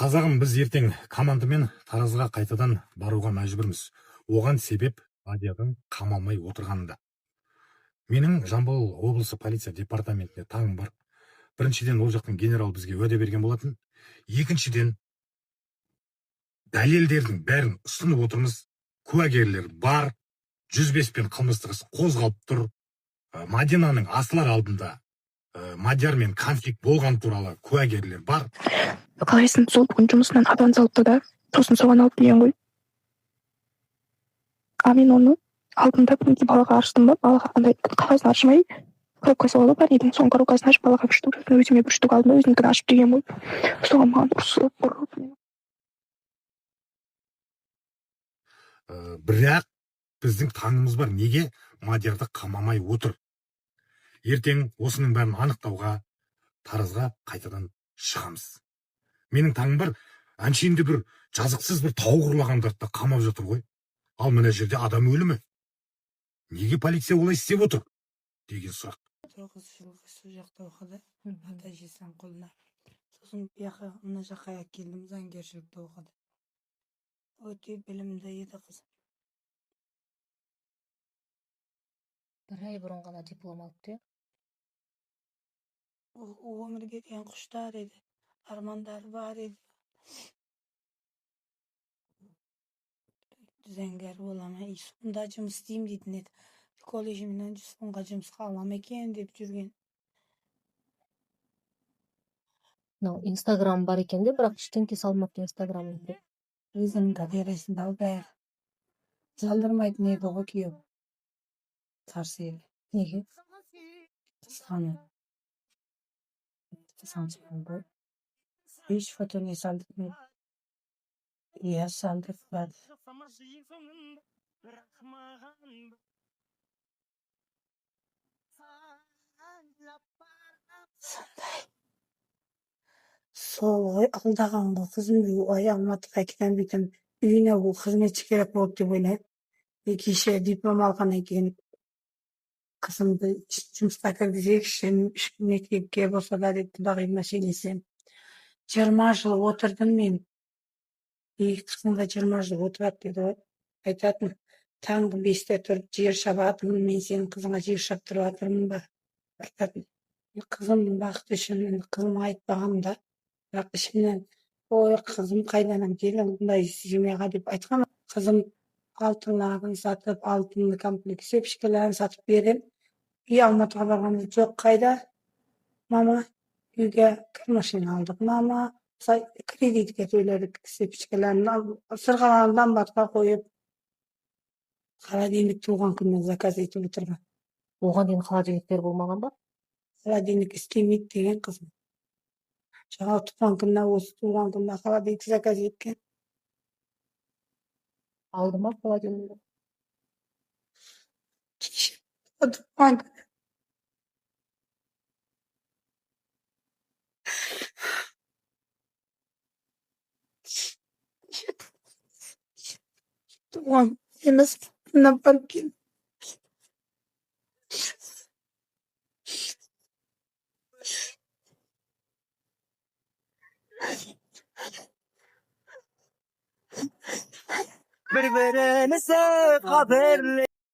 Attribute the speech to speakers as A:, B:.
A: Қазағым, біз ертең командамен Таразға қайтадан баруға мәжбүрміз. Оған себеп Мадияның қамалмай отырғанында. Менің Жамбыл облысы полиция департаментіне таңым бар. Біріншіден, ол жақтың генерал бізге уәде берген болатын. Екіншіден, дәлелдердің бәрін ұсынып отырмыз. Куәгерлер бар. 105 пен қылмыстық іс қозғалып тұр. Мадинаның асылар алдында Мадиармен конфликт болған туралы куәгерлер бар.
B: Қалайсың, сол бүгін жұмысынан аванс алыпты да, сосын соған алып деген ғой. Мен оны алдында бүгінгі балаға аштым ба, балаға андай қағазын ашмай, коробкасы олы бар едім, соның коробкасын ашып балаға 3 штук, өзіме 1 штук алдым, өзінікін ашып деген ғой. Соған маған ұрысып.
A: Бірақ біздің таңымыз бар, неге Мадиарды қамамай отыр. Ертең осының бәрін анықтауға Таразға қайтадан шығамыз. Менің таңым бар, әншейінде бір жазықсыз бір тауық ұрлағандарды да қамап жатыр ғой. Ал мына жерде адам өлімі. Неге полиция олай істеп отыр деген сұрақ.
C: 9 жыл сол жақта оқыды, ата-әжесінің қолына. Сосын мына жаққа келдім, заңгершілікті оқыды. Өте білімді еді қыз.
D: Bir ay bұрын ғана диплом алыпты.
C: Ол өмірге деген құштар еді, армандары бар еді. Заңгер боламын, сонда жұмыс істеймін дейтін еді. Колледжімнен сонға жұмысқа алам екен деп жүрген.
D: Инстаграм бар екен де, бірақ ештеңке салмапты Инстаграмда.
C: Өзінің галереясында бәрі жалдырмайтын еді ғой күйеу. Қарсы еді.
D: Неге?
C: Қызғану. Қызғаншағым ғой. Еш фото не салдырмайды. Иә, салдырмады. Сондай. Сол ғой, алдаған бұл қызым Алматыға кетем бүйтем. Үйіне бұл қызметші керек болды деп ойлаймын. Кеше диплом алғаннан кейін қызымды жұмысқа кіргізейікші, мектепке болса да деп құдағиыма сөйлесем. 20 жыл отырдым мен. Қызым да 20 жыл отырады деді ғой. Айтатын, таңғы 5-те тұрып жер шабатынмын, мен сенің қызыңа жер шаптырып жатырмын ба? Айтатын. Қызым бақыт үшін қызыма айтпағам да, бірақ ішімнен, ой, қызым қайданан келдің, бұндай жемеға деп айтқам. Қызым алтынларын сатып, алтынды комплект сепшкелерін сатып берем. Алматыға барғанда жоқ қайда? Мама, үйге машина алдық. Мама, кредитке төледік сепшкелерін, сырғалардан батқа қойып, холодильник туған күннен заказ етіп отырған.
D: Оған дейін холодильниктер болмаған ба?
C: Холодильник істемейді деген қызым. Жаңа туған күнне, осы туған күнне холодильник заказ еткен.
D: Алды ма холодильник?
C: Туған күнне. Туған емес, күнне барып келдім.
E: Bir-birimize haberle